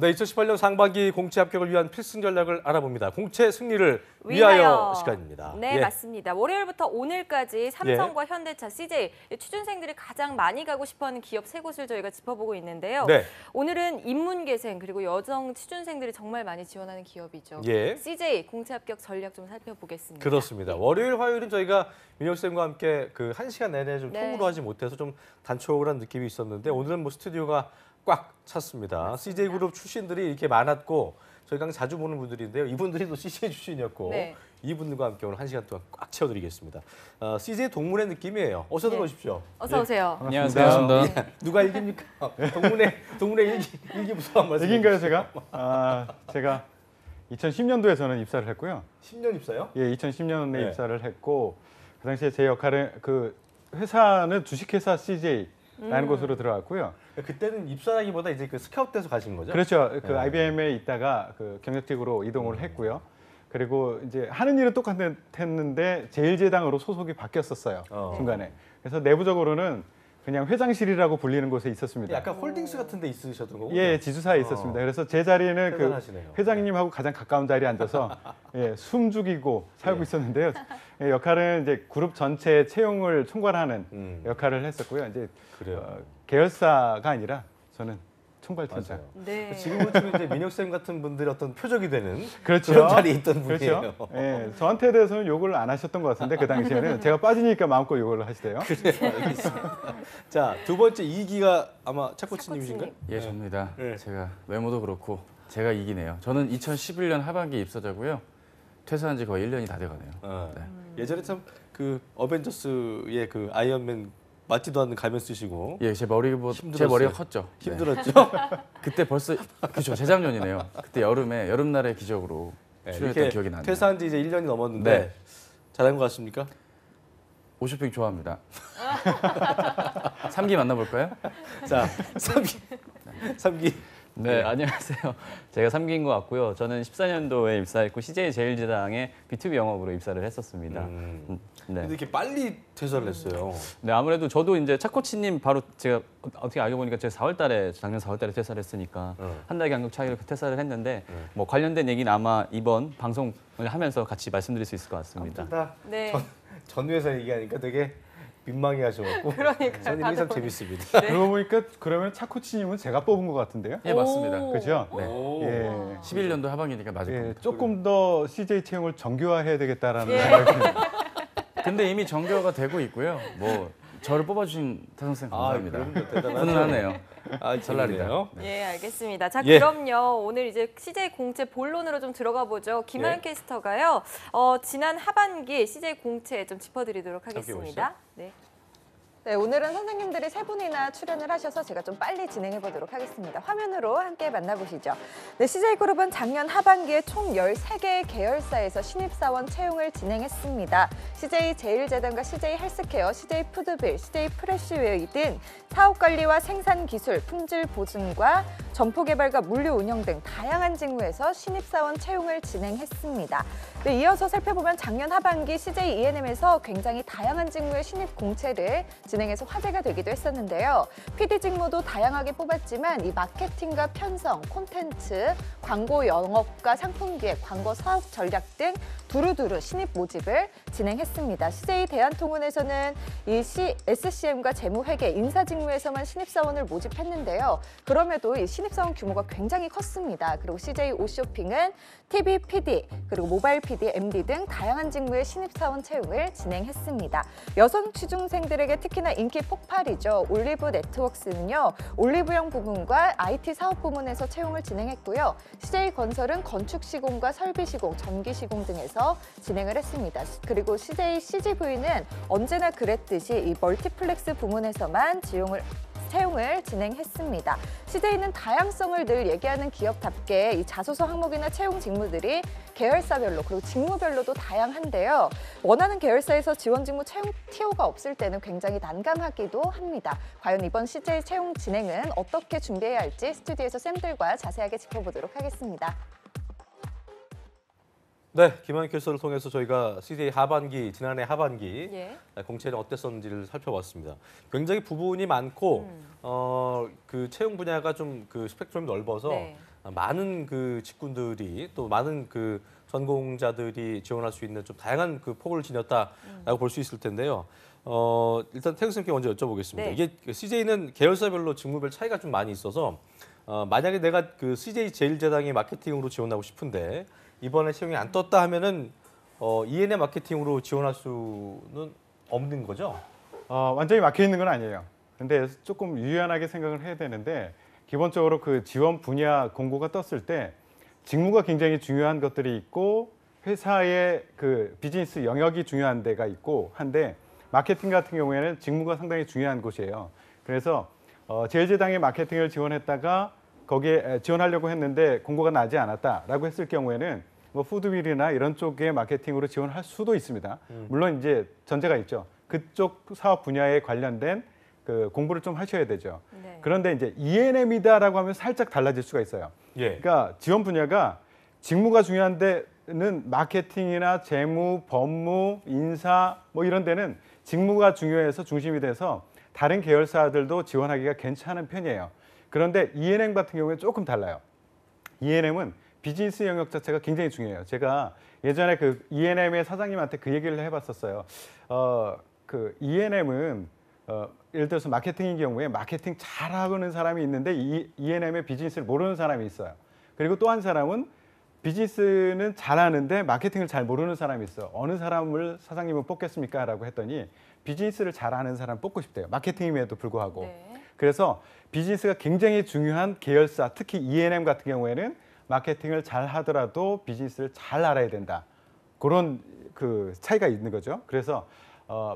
네, 2018년 상반기 공채 합격을 위한 필승 전략을 알아봅니다. 공채 승리를 위하여 시간입니다. 네, 예. 맞습니다. 월요일부터 오늘까지 삼성과 현대차, CJ 취준생들이 가장 많이 가고 싶어하는 기업 세 곳을 저희가 짚어보고 있는데요. 네. 오늘은 인문계생 그리고 여성 취준생들이 정말 많이 지원하는 기업이죠. 예. CJ 공채 합격 전략 좀 살펴보겠습니다. 그렇습니다. 월요일, 화요일은 저희가 민혁 쌤과 함께 그 1시간 내내 좀 통으로 하지 못해서 좀 단촐한 느낌이 있었는데 오늘은 뭐 스튜디오가 꽉 찼습니다. CJ그룹 출신들이 이렇게 많았고 저희가 자주 보는 분들인데요. 이분들이 또 CJ 출신이었고 네. 이분들과 함께 오늘 1시간 동안 꽉 채워드리겠습니다. CJ 동문회 느낌이에요. 어서 들어오십시오. 어서 오세요. 안녕하세요. 예. 누가 일기입니까? 동문회 일기부터 한번 말씀해 얘기인가요, 주시죠. 제가? 제가 2010년도에 저는 입사를 했고요. 10년 입사요? 예, 2010년에 네. 입사를 했고 그 당시에 제 역할은 그 회사는 주식회사 CJ라는 곳으로 들어갔고요. 그때는 입사하기보다 이제 그 스카우트돼서 가신 거죠? 그렇죠. 그 네. IBM에 있다가 그 경력직으로 이동을 했고요. 그리고 이제 하는 일은 똑같았는데 제일제당으로 소속이 바뀌었었어요. 중간에. 그래서 내부적으로는 그냥 회장실이라고 불리는 곳에 있었습니다. 약간 홀딩스 같은 데 있으셨던 거고? 예, 지주사에 있었습니다. 그래서 제 자리는 그 대단하시네요. 회장님하고 가장 가까운 자리에 앉아서 예, 숨 죽이고 살고 있었는데요. 예, 역할은 이제 그룹 전체 채용을 총괄하는 역할을 했었고요. 이제 그래요. 계열사가 아니라 저는 총괄팀장. 맞아요. 네. 지금은 좀 이제 민혁 쌤 같은 분들이 어떤 표적이 되는 그렇죠. 그런 자리에 있던 분이에요. 그렇죠. 예, 저한테 대해서는 욕을 안 하셨던 것 같은데 그 당시에는 제가 빠지니까 마음껏 욕을 하시대요. 그래요, 알겠습니다. 자, 두 번째 2기가 아마 차코치님이신가요? 예, 접니다. 네. 제가 외모도 그렇고 제가 이기네요. 저는 2011년 하반기 입사자고요. 퇴사한 지 거의 1년이 다 돼가네요. 네. 예전에 참 그 어벤져스의 그 아이언맨 맞지도 않는 가면 쓰시고 예, 제 머리가 컸죠. 네. 힘들었죠? 그때 벌써 그죠, 재작년이네요. 그때 여름날의 기적으로 출연했던 기억이 나네요. 퇴사한 지 이제 1년이 넘었는데 네. 잘한 것 같습니까? 오쇼핑 좋아합니다. 3기 만나볼까요? 자, 3기. 네, 안녕하세요. 제가 3기인 것 같고요. 저는 14년도에 입사했고 CJ 제일제당에 B2B 영업으로 입사를 했었습니다. 근데 네. 이렇게 빨리 퇴사를 했어요. 네, 아무래도 저도 이제 차코치님 바로 제가 어떻게 알고 보니까 제가 작년 4월달에 퇴사를 했으니까 한 달 간격 차이로 퇴사를 했는데 뭐 관련된 얘기는 아마 이번 방송을 하면서 같이 말씀드릴 수 있을 것 같습니다. 다 네. 전 회사 얘기하니까 되게 민망해하시고. 그러니까요. 선임이 참 재밌습니다. 그러고 보니까 그러면 차코치님은 제가 뽑은 것 같은데요. 예, 맞습니다. 그죠? 네. 예. 11년도 하반기니까 맞을 예, 겁니다. 조금 더 CJ 채용을 정교화해야 되겠다라는 예. 생각이 듭니다. 근데 이미 정교화가 되고 있고요. 뭐 저를 뽑아주신 태성 쌤 감사합니다. 그럼요, 대단하죠. 훈훈하네요. 설날이다. 네. 예, 알겠습니다. 자, 예. 그럼요. 오늘 이제 CJ 공채 본론으로 좀 들어가 보죠. 김하연 예. 캐스터가요. 지난 하반기 CJ 공채 좀 짚어드리도록 하겠습니다. 네. 네, 오늘은 선생님들이 세 분이나 출연을 하셔서 제가 좀 빨리 진행해 보도록 하겠습니다. 화면으로 함께 만나보시죠. 네, CJ그룹은 작년 하반기에 총 13개의 계열사에서 신입사원 채용을 진행했습니다. CJ 제일제당과 CJ 헬스케어, CJ 푸드빌, CJ 프레시웨어 등 사업관리와 생산기술, 품질 보증과 점포개발과 물류 운영 등 다양한 직무에서 신입사원 채용을 진행했습니다. 네, 이어서 살펴보면 작년 하반기 CJ E&M에서 굉장히 다양한 직무의 신입 공채를 진행해서 화제가 되기도 했었는데요. PD 직무도 다양하게 뽑았지만 이 마케팅과 편성, 콘텐츠, 광고 영업과 상품 기획, 광고 사업 전략 등 두루두루 신입 모집을 진행했습니다. CJ 대한통운에서는 이 SCM과 재무회계, 인사 직무에서만 신입사원을 모집했는데요. 그럼에도 이 신입사원 규모가 굉장히 컸습니다. 그리고 CJ 오쇼핑은 TV, PD, 그리고 모바일 PD, MD 등 다양한 직무의 신입사원 채용을 진행했습니다. 여성 취준생들에게 특히나 인기 폭발이죠. 올리브 네트워크스는요. 올리브영 부문과 IT 사업 부문에서 채용을 진행했고요. CJ건설은 건축 시공과 설비 시공, 전기 시공 등에서 진행을 했습니다. 그리고 CJ CGV는 언제나 그랬듯이 이 멀티플렉스 부문에서만 채용을 진행했습니다. CJ는 다양성을 늘 얘기하는 기업답게 이 자소서 항목이나 채용 직무들이 계열사별로 그리고 직무별로도 다양한데요. 원하는 계열사에서 지원 직무 채용 TO가 없을 때는 굉장히 난감하기도 합니다. 과연 이번 CJ 채용 진행은 어떻게 준비해야 할지 스튜디오에서 쌤들과 자세하게 짚어보도록 하겠습니다. 네, 김하연 캐스터를 통해서 저희가 CJ 지난해 하반기 예. 공채는 어땠었는지를 살펴봤습니다. 굉장히 부분이 많고 그 채용 분야가 좀 그 스펙트럼이 넓어서 네. 많은 그 직군들이 또 많은 그 전공자들이 지원할 수 있는 좀 다양한 그 폭을 지녔다라고 볼 수 있을 텐데요. 일단 태극 선생님께 먼저 여쭤보겠습니다. 네. 이게 CJ는 계열사별로 직무별 차이가 좀 많이 있어서 만약에 내가 그 CJ 제일제당의 마케팅으로 지원하고 싶은데 이번에 채용이 안 떴다 하면은 ENM 마케팅으로 지원할 수는 없는 거죠? 완전히 막혀 있는 건 아니에요. 근데 조금 유연하게 생각을 해야 되는데 기본적으로 그 지원 분야 공고가 떴을 때 직무가 굉장히 중요한 것들이 있고 회사의 그 비즈니스 영역이 중요한 데가 있고 한데 마케팅 같은 경우에는 직무가 상당히 중요한 곳이에요. 그래서 제일제당의 마케팅을 지원했다가 거기에 지원하려고 했는데 공고가 나지 않았다라고 했을 경우에는 뭐 푸드윌이나 이런 쪽의 마케팅으로 지원할 수도 있습니다. 물론 이제 전제가 있죠. 그쪽 사업 분야에 관련된 그 공부를 좀 하셔야 되죠. 네. 그런데 이제 ENM이다라고 하면 살짝 달라질 수가 있어요. 예. 그러니까 지원 분야가 직무가 중요한 데는 마케팅이나 재무, 법무, 인사 뭐 이런 데는 직무가 중요해서 중심이 돼서 다른 계열사들도 지원하기가 괜찮은 편이에요. 그런데 ENM 같은 경우에 조금 달라요. ENM은 비즈니스 영역 자체가 굉장히 중요해요. 제가 예전에 그 ENM의 사장님한테 그 얘기를 해봤었어요. 그 ENM은 예를 들어서 마케팅인 경우에 마케팅 잘하는 사람이 있는데 ENM의 비즈니스를 모르는 사람이 있어요. 그리고 또 한 사람은 비즈니스는 잘하는데 마케팅을 잘 모르는 사람이 있어요. 어느 사람을 사장님은 뽑겠습니까? 라고 했더니 비즈니스를 잘하는 사람 뽑고 싶대요. 마케팅임에도 불구하고. 네. 그래서 비즈니스가 굉장히 중요한 계열사, 특히 ENM 같은 경우에는 마케팅을 잘 하더라도 비즈니스를 잘 알아야 된다. 그런 그 차이가 있는 거죠. 그래서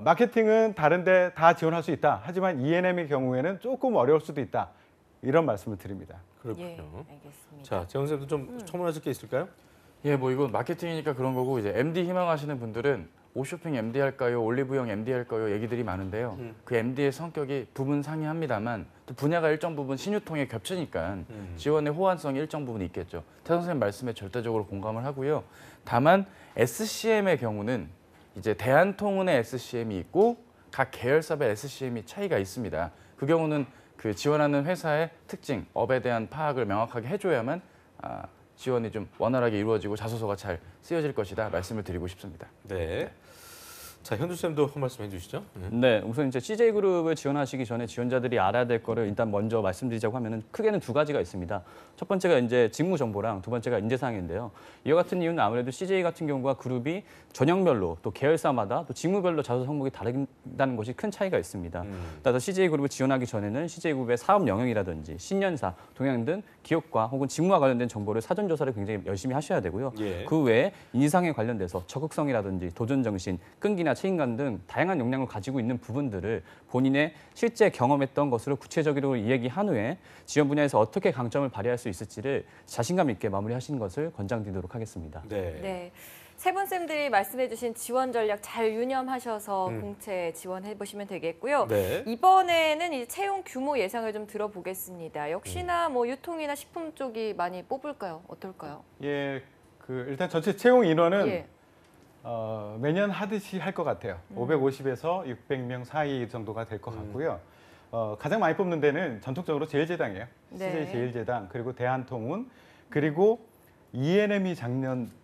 마케팅은 다른데 다 지원할 수 있다. 하지만 ENM의 경우에는 조금 어려울 수도 있다. 이런 말씀을 드립니다. 그렇군요. 예, 알겠습니다. 자, 재원 쌤도 좀 첨언하실 게 있을까요? 예, 뭐 이건 마케팅이니까 그런 거고 이제 MD 희망하시는 분들은 옷쇼핑 MD 할까요? 올리브영 MD 할까요? 얘기들이 많은데요. 그 MD의 성격이 부분 상이합니다만 또 분야가 일정 부분 신유통에 겹치니까 지원의 호환성이 일정 부분 있겠죠. 태 선생님 말씀에 절대적으로 공감을 하고요. 다만 SCM의 경우는 이제 대한통운의 SCM이 있고 각 계열사별 SCM이 차이가 있습니다. 그 경우는 그 지원하는 회사의 특징, 업에 대한 파악을 명확하게 해줘야만 지원이 좀 원활하게 이루어지고 자소서가 잘 쓰여질 것이다 말씀을 드리고 싶습니다. 네. 자, 현주 쌤도 한 말씀 해주시죠. 네, 우선 이제 CJ그룹을 지원하시기 전에 지원자들이 알아야 될 거를 일단 먼저 말씀드리자고 하면은 크게는 두 가지가 있습니다. 첫 번째가 이제 직무 정보랑 두 번째가 인재사항인데요. 이와 같은 이유는 아무래도 CJ 같은 경우가 그룹이 전형별로 또 계열사마다 또 직무별로 자소 항목이 다르다는 것이 큰 차이가 있습니다. 따라서 CJ그룹을 지원하기 전에는 CJ그룹의 사업 영역이라든지 신년사, 동향 등 기업과 혹은 직무와 관련된 정보를 사전 조사를 굉장히 열심히 하셔야 되고요. 예. 그 외에 인상에 관련돼서 적극성이라든지 도전 정신, 끈기나 책임감 등 다양한 역량을 가지고 있는 부분들을 본인의 실제 경험했던 것으로 구체적으로 이야기한 후에 지원 분야에서 어떻게 강점을 발휘할 수 있을지를 자신감 있게 마무리하시는 것을 권장드리도록 하겠습니다. 네. 네. 세 분 쌤들이 말씀해주신 지원 전략 잘 유념하셔서 공채 지원해 보시면 되겠고요. 네. 이번에는 이 채용 규모 예상을 좀 들어보겠습니다. 역시나 뭐 유통이나 식품 쪽이 많이 뽑을까요? 어떨까요? 예, 그 일단 전체 채용 인원은 예. 매년 하듯이 할 것 같아요. 550에서 600명 사이 정도가 될 것 같고요. 가장 많이 뽑는 데는 전통적으로 제일제당이에요. 네. CJ 제일제당, 그리고 대한통운, 그리고 ENM이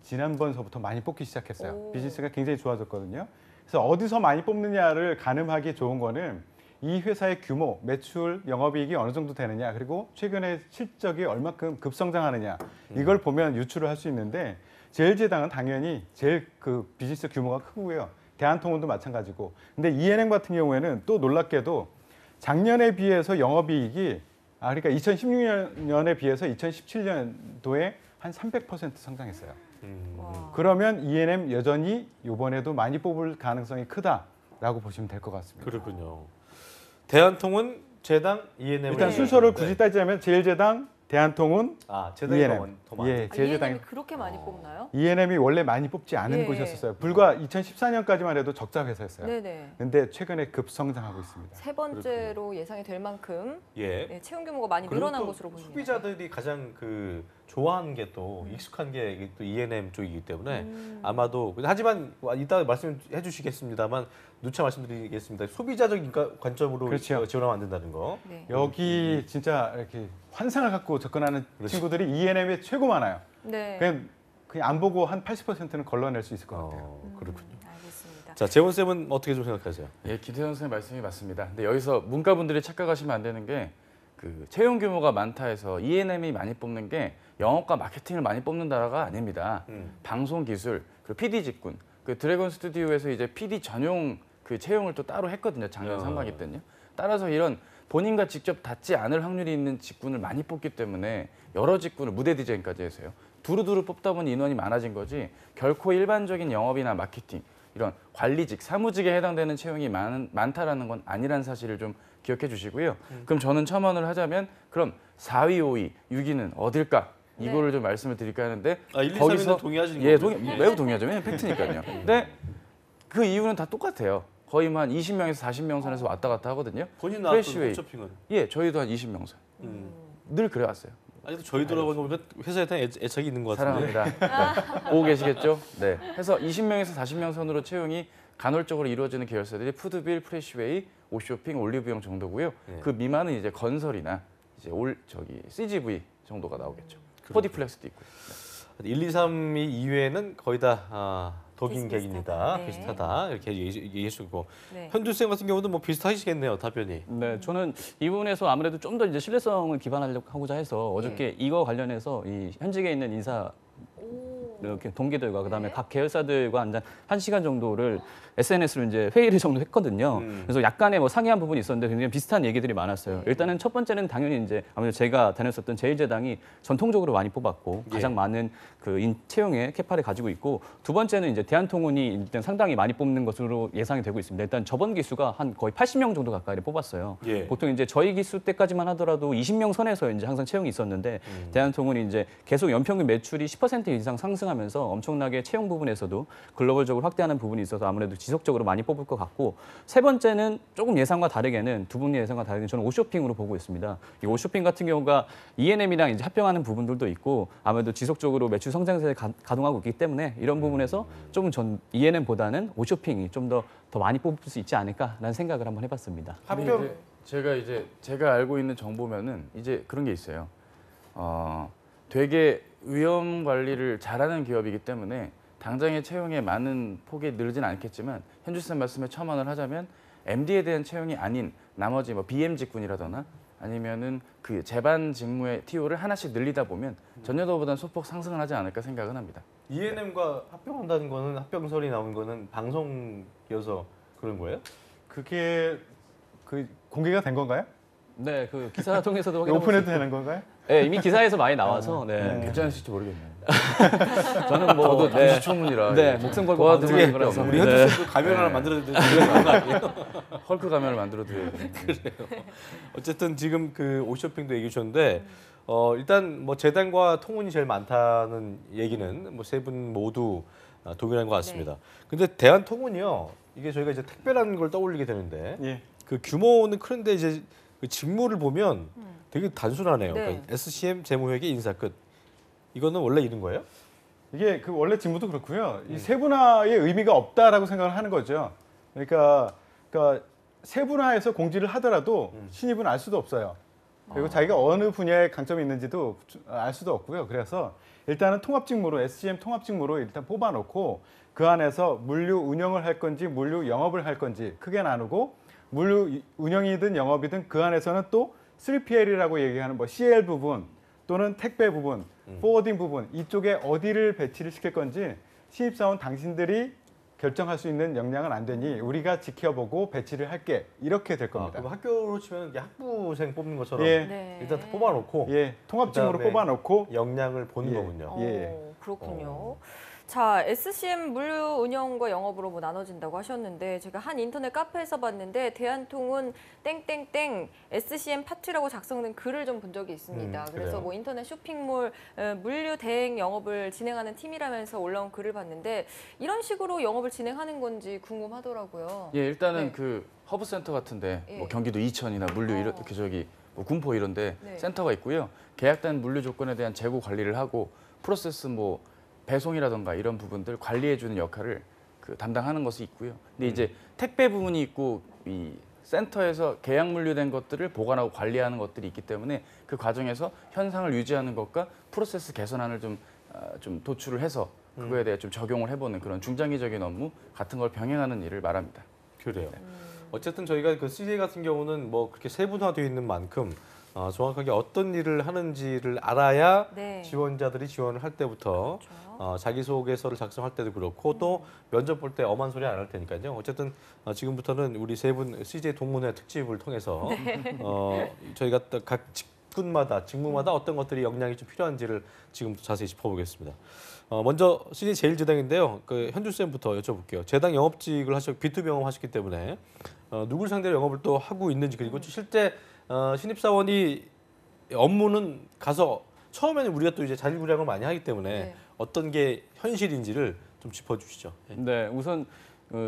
지난번서부터 많이 뽑기 시작했어요. 오. 비즈니스가 굉장히 좋아졌거든요. 그래서 어디서 많이 뽑느냐를 가늠하기 좋은 거는 이 회사의 규모, 매출, 영업이익이 어느 정도 되느냐, 그리고 최근에 실적이 얼마큼 급성장하느냐, 이걸 보면 유추를 할 수 있는데 제일제당은 당연히 제일 그 비즈니스 규모가 크고요. 대한통운도 마찬가지고. 근데 ENM 같은 경우에는 또 놀랍게도 작년에 비해서 영업이익이 그러니까 2016년에 비해서 2017년도에 한 300% 성장했어요. 와. 그러면 ENM 여전히 이번에도 많이 뽑을 가능성이 크다라고 보시면 될 것 같습니다. 그렇군요. 대한통운, 제당, ENM. 일단 순서를 굳이 따지자면 제일제당, 대한통운, 제당이 ENM. 더 많아요. 예, 제일제당이 ENM이 그렇게 많이 뽑나요? ENM이 원래 많이 뽑지 않은 예. 곳이었어요. 불과 2014년까지만 해도 적자 회사였어요. 네네. 근데 최근에 급성장하고 있습니다. 세 번째로 예상이 될 만큼 예. 네, 채용 규모가 많이 그리고 늘어난 또 것으로 보입니다. 소비자들이 가장 그 좋아하는 게 또 익숙한 게 또 E&M 쪽이기 때문에 아마도 하지만 이따 말씀해 주시겠습니다만 누차 말씀드리겠습니다. 소비자적 관점으로 그렇죠. 지원하면 안 된다는 거. 네. 여기 진짜 이렇게 환상을 갖고 접근하는 친구들이 E&M에 최고 많아요. 네. 그냥 안 보고 한 80%는 걸러낼 수 있을 것 같아요. 그렇군요. 알겠습니다. 자, 재원 쌤은 어떻게 좀 생각하세요? 예, 김태현 선생님 말씀이 맞습니다. 근데 여기서 문과분들이 착각하시면 안 되는 게 그 채용 규모가 많다 해서 E&M이 많이 뽑는 게 영업과 마케팅을 많이 뽑는다라가 아닙니다. 방송 기술, 그리고 PD 직군, 그 드래곤 스튜디오에서 이제 PD 전용 그 채용을 또 따로 했거든요. 작년 상반기 때는요. 따라서 이런 본인과 직접 닿지 않을 확률이 있는 직군을 많이 뽑기 때문에 여러 직군을 무대 디자인까지 해서요. 두루두루 뽑다 보니 인원이 많아진 거지 결코 일반적인 영업이나 마케팅 이런 관리직, 사무직에 해당되는 채용이 많다라는 건 아니라는 사실을 좀 기억해 주시고요. 그럼 저는 첨언을 하자면 그럼 4위, 5위, 6위는 어딜까? 이거를 좀 말씀을 드릴까 하는데 1, 2, 3위는 동의하시는 예, 거죠? 매우 동의하죠. 왜냐면 팩트니까요. 근데 그 이유는 다 똑같아요. 거의 뭐 한 20명에서 40명 선에서 왔다 갔다 하거든요. 본인 나왔던 프레시웨이. 쇼핑은. 예, 저희도 한 20명 선. 늘 그래왔어요. 아니 또 저희 돌아보면 회사에 대한 애착이 있는 것 같은데. 사랑합니다. 네. 보고 계시겠죠? 네. 해서 20명에서 40명 선으로 채용이 간헐적으로 이루어지는 계열사들이 푸드빌, 프레시웨이, 오쇼핑, 올리브영 정도고요. 네. 그 미만은 이제 건설이나 이제 CGV 정도가 나오겠죠. 포디플렉스도 있고요. 1, 2, 3위 이외에는 거의 다 독인객입니다. 비슷하다. 네. 비슷하다. 이렇게 얘기해 주고 네. 현주 쌤 같은 경우도 뭐 비슷하시겠네요. 답변이. 네, 저는 이 부분에서 아무래도 좀 더 이제 신뢰성을 기반하려고 하고자 해서 어저께 이거 관련해서 이 현직에 있는 인사 이렇게 동기들과 그다음에 각 계열사들과 한 시간 정도를 SNS로 이제 회의를 정도 했거든요. 그래서 약간의 뭐 상이한 부분이 있었는데 굉장히 비슷한 얘기들이 많았어요. 일단은 첫 번째는 당연히 이제 아무래도 제가 다녔었던 제일제당이 전통적으로 많이 뽑았고 가장 많은 그 채용의 캐파를 가지고 있고 두 번째는 이제 대한통운이 일단 상당히 많이 뽑는 것으로 예상이 되고 있습니다. 일단 저번 기수가 한 거의 80명 정도 가까이를 뽑았어요. 예. 보통 이제 저희 기수 때까지만 하더라도 20명 선에서 이제 항상 채용이 있었는데 대한통운이 이제 계속 연평균 매출이 10% 이상 상승하면서 엄청나게 채용 부분에서도 글로벌적으로 확대하는 부분이 있어서 아무래도 지속적으로 많이 뽑을 것 같고 세 번째는 조금 예상과 다르게는 두 분의 예상과 다르게 저는 오쇼핑으로 보고 있습니다. 이 오쇼핑 같은 경우가 E&M이랑 이제 합병하는 부분들도 있고 아무래도 지속적으로 매출 성장세를 가동하고 있기 때문에 이런 부분에서 좀 전 E&M보다는 오쇼핑이 좀 더 많이 뽑을 수 있지 않을까라는 생각을 한번 해봤습니다. 합병 제가 알고 있는 정보면은 이제 그런 게 있어요. 되게 위험 관리를 잘하는 기업이기 때문에 당장의 채용에 많은 폭이 늘진 않겠지만 현주 쌤 말씀에 첨언을 하자면 MD에 대한 채용이 아닌 나머지 뭐 BM 직군이라거나 아니면은 그 제반 직무의 TO를 하나씩 늘리다 보면 전년도보다는 소폭 상승을 하지 않을까 생각은 합니다. E&M과 합병한다는 거는 합병설이 나온 거는 방송이어서 그런 거예요? 그게 그 공개가 된 건가요? 네, 그 기사 통해서도 확인해 오픈해도 되는 건가요? 네, 이미 기사에서 많이 나와서 네. 괜찮으실지 모르겠네요. 저는 뭐 저도 당시초문이라 네, 목숨 걸고 도와드리는 방송하는 거라서. 우리 현주 쌤도 가면 하나 만들어야 되는 거 아니에요? 헐크 가면을 만들어 드려요. 어쨌든 지금 그 오쇼핑도 얘기해 주셨는데 일단 뭐 재단과 통운이 제일 많다는 얘기는 뭐 세 분 모두 동일한 것 같습니다. 근데 대한통운이요. 이게 저희가 이제 택배라는 걸 떠올리게 되는데 예. 그 규모는 큰데 이제 그 직무를 보면 되게 단순하네요. 네. 그러니까 SCM 재무회계 인사 끝. 이거는 원래 이런 거예요? 이게 그 원래 직무도 그렇고요. 이 세분화의 의미가 없다라고 생각을 하는 거죠. 그러니까 세분화해서 공지를 하더라도 신입은 알 수도 없어요. 그리고 자기가 어느 분야에 강점이 있는지도 알 수도 없고요. 그래서 일단은 통합직무로 SCM 통합직무로 일단 뽑아놓고 그 안에서 물류 운영을 할 건지 물류 영업을 할 건지 크게 나누고 물류 운영이든 영업이든 그 안에서는 또 3PL이라고 얘기하는 뭐 CL 부분 또는 택배 부분, 포워딩 부분 이쪽에 어디를 배치를 시킬 건지 신입사원 당신들이 결정할 수 있는 역량은 안 되니 우리가 지켜보고 배치를 할게 이렇게 될 겁니다. 그럼 학교로 치면 이게 학부생 뽑는 것처럼 예. 네. 일단 다 뽑아놓고 예, 통합직무로 그다음에 뽑아놓고 역량을 보는 예. 거군요. 예. 그렇군요. 자, SCM 물류 운영과 영업으로 뭐 나눠진다고 하셨는데 제가 한 인터넷 카페에서 봤는데 대한통운 땡땡땡 SCM 파트라고 작성된 글을 좀 본 적이 있습니다. 그래서 그래요? 뭐 인터넷 쇼핑몰 물류 대행 영업을 진행하는 팀이라면서 올라온 글을 봤는데 이런 식으로 영업을 진행하는 건지 궁금하더라고요. 예, 일단은 네. 그 허브센터 같은데 예. 뭐 경기도 이천이나 물류 이렇게 저기 뭐 군포 이런데 네. 센터가 있고요. 계약된 물류 조건에 대한 재고 관리를 하고 프로세스 뭐 배송이라던가 이런 부분들 관리해주는 역할을 그 담당하는 것이 있고요. 근데 이제 택배 부분이 있고 이 센터에서 계약 물류된 것들을 보관하고 관리하는 것들이 있기 때문에 그 과정에서 현상을 유지하는 것과 프로세스 개선안을 좀 도출을 해서 그거에 대해 좀 적용을 해보는 그런 중장기적인 업무 같은 걸 병행하는 일을 말합니다. 그래요. 어쨌든 저희가 그 CJ 같은 경우는 뭐 그렇게 세분화되어 있는 만큼 정확하게 어떤 일을 하는지를 알아야 네. 지원자들이 지원을 할 때부터 그렇죠. 자기소개서를 작성할 때도 그렇고 또 면접 볼 때 엄한 소리 안 할 테니까요. 어쨌든 지금부터는 우리 세 분 CJ 동문회 특집을 통해서 저희가 또 각 직군마다 직무마다 어떤 것들이 역량이 좀 필요한지를 지금부터 자세히 짚어보겠습니다. 먼저 CJ 제일제당인데요. 그 현주 쌤부터 여쭤볼게요. 제당 영업직을 B2B 영업하셨기 때문에 누굴 상대로 영업을 또 하고 있는지 그리고 실제 신입사원이 업무는 가서 처음에는 우리가 또 이제 자질구량을 많이 하기 때문에 네. 어떤 게 현실인지를 좀 짚어주시죠. 네, 우선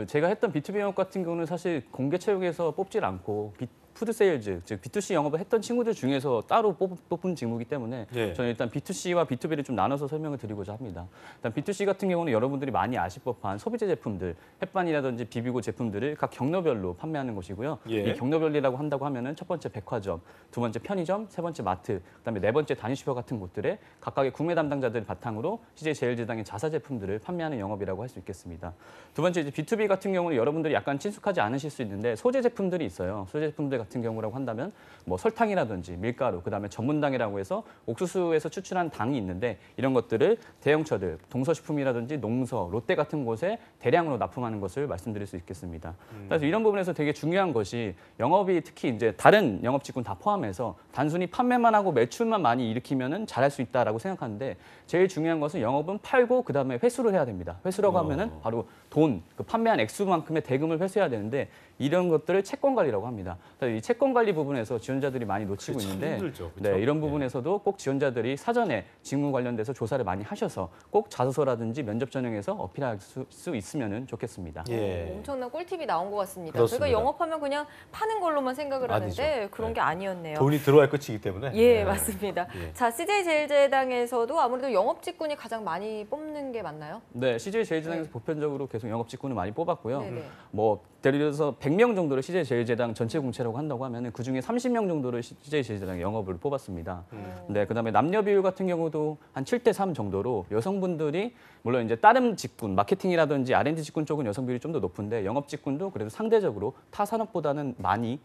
제가 했던 B2B 영업 같은 경우는 사실 공개 채용에서 뽑질 않고 푸드 세일즈, 즉 B2C 영업을 했던 친구들 중에서 따로 뽑은 직무이기 때문에 네. 저는 일단 B2C와 B2B를 좀 나눠서 설명을 드리고자 합니다. 일단 B2C 같은 경우는 여러분들이 많이 아실 법한 소비재 제품들, 햇반이라든지 비비고 제품들을 각 경로별로 판매하는 것이고요. 예. 이 경로별이라고 한다고 하면은 첫 번째 백화점, 두 번째 편의점, 세 번째 마트, 그다음에 네 번째 단위슈퍼 같은 곳들에 각각의 구매 담당자들 바탕으로 CJ 제일제당의 자사 제품들을 판매하는 영업이라고 할 수 있겠습니다. 두 번째 이제 B2B 같은 경우는 여러분들이 약간 친숙하지 않으실 수 있는데 소재 제품들이 있어요. 소재 제품들 같은 경우라고 한다면 뭐 설탕이라든지 밀가루, 그다음에 전문당이라고 해서 옥수수에서 추출한 당이 있는데 이런 것들을 대형처들, 동서식품이라든지 농서, 롯데 같은 곳에 대량으로 납품하는 것을 말씀드릴 수 있겠습니다. 그래서 이런 부분에서 되게 중요한 것이 영업이 특히 이제 다른 영업 직군 다 포함해서 단순히 판매만 하고 매출만 많이 일으키면은 잘할 수 있다라고 생각하는데 제일 중요한 것은 영업은 팔고 그다음에 회수를 해야 됩니다. 회수라고 하면은 바로 돈, 그 판매한 액수만큼의 대금을 회수해야 되는데 이런 것들을 채권 관리라고 합니다. 그래서 이 채권 관리 부분에서 지원자들이 많이 놓치고 그게 참 있는데 힘들죠, 그렇죠? 네, 이런 부분에서도 꼭 지원자들이 사전에 직무 관련돼서 조사를 많이 하셔서 꼭 자소서라든지 면접 전형에서 어필할 수 있으면 좋겠습니다. 예. 엄청난 꿀팁이 나온 것 같습니다. 그렇습니다. 저희가 영업하면 그냥 파는 걸로만 생각을 아니죠. 하는데 그런 네. 게 아니었네요. 돈이 들어야 끝이기 때문에. 예, 네. 맞습니다. 예. 자, CJ 제일제당에서도 아무래도 영업 직군이 가장 많이 뽑는 게 맞나요? 네, CJ 제일제당에서 네. 보편적으로 계속 영업 직군을 많이 뽑았고요. 네네. 뭐 예를 들어서 100명 정도를 CJ 제일제당 전체 공채라고 한다고 하면은 그 중에 30명 정도를 CJ 제일제당 영업을 뽑았습니다. 네, 그다음에 남녀 비율 같은 경우도 한 7대3 정도로 여성분들이 물론 이제 다른 직군, 마케팅이라든지 R&D 직군 쪽은 여성 비율이 좀 더 높은데 영업 직군도 그래도 상대적으로 타 산업보다는 많이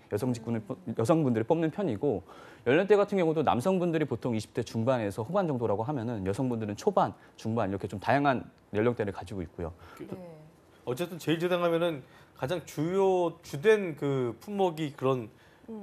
여성분들을 뽑는 편이고 연령대 같은 경우도 남성분들이 보통 20대 중반에서 후반 정도라고 하면은 여성분들은 초반, 중반 이렇게 좀 다양한 연령대를 가지고 있고요. 네. 어쨌든 제일제당 하면은 가장 주된 그 품목이 그런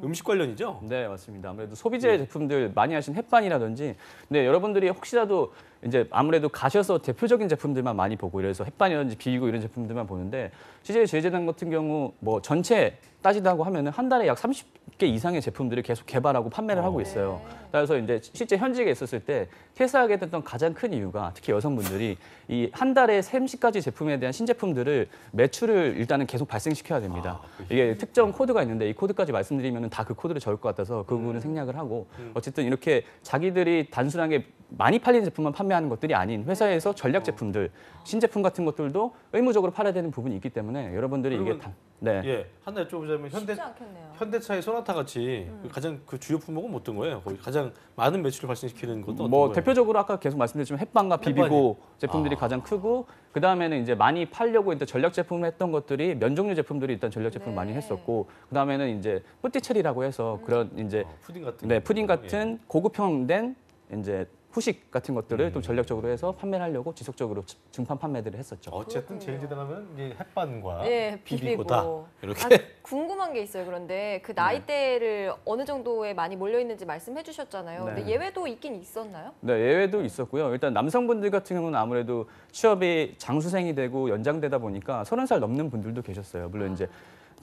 음식 관련이죠. 네, 맞습니다. 아무래도 소비재 제품들 많이 하신 햇반이라든지, 네, 여러분들이 혹시라도 이제 아무래도 가셔서 대표적인 제품들만 많이 보고 이래서 햇반이라든지 비비고 이런 제품들만 보는데 CJ 제일제당 같은 경우 뭐 전체 따지다고 하면은 한 달에 약 30개 이상의 제품들을 계속 개발하고 판매를 하고 있어요. 그래서 이제 실제 현직에 있었을 때 퇴사하게 됐던 가장 큰 이유가 특히 여성분들이 이 한 달에 30가지 제품에 대한 신제품들을 매출을 일단은 계속 발생시켜야 됩니다. 이게 특정 코드가 있는데 이 코드까지 말씀드리면은 다 그 코드를 적을 것 같아서 그 부분은 생략을 하고 어쨌든 이렇게 자기들이 단순하게 많이 팔리는 제품만 판매하는 것들이 아닌 회사에서 전략 제품들, 신제품 같은 것들도 의무적으로 팔아야 되는 부분이 있기 때문에 여러분들이 이게 그러면 네. 예, 하나 여쭤보자면 쉽지 않겠네요. 현대차의 소나타 같이 가장 그 주요 품목은 뭐 어떤 거예요? 거기 가장 많은 매출을 발생시키는 것도 어떤 뭐 거예요? 대표적으로 아까 계속 말씀드렸지만 햇반과 비비고 햇반이. 제품들이 가장 크고 그 다음에는 이제 많이 팔려고 일단 전략 제품을 했던 것들이 면 종류 제품들이 일단 전략 제품 을 네. 많이 했었고 그 다음에는 이제 뿌띠체리라고 해서 그런 이제 푸딩 같은 네 거. 푸딩 예. 같은 고급형된 이제 후식 같은 것들을 좀 전략적으로 해서 판매를 하려고 지속적으로 중판 판매들을 했었죠. 어쨌든 제일제당 하면 이제 햇반과 예, 비비고다 비비고. 이렇게 아, 궁금한 게 있어요. 그런데 그 나이대를 어느 정도에 많이 몰려 있는지 말씀해 주셨잖아요. 네. 근데 예외도 있긴 있었나요? 네, 예외도 있었고요. 일단 남성분들 같은 경우는 아무래도 취업이 장수생이 되고 연장되다 보니까 30살 넘는 분들도 계셨어요. 물론 이제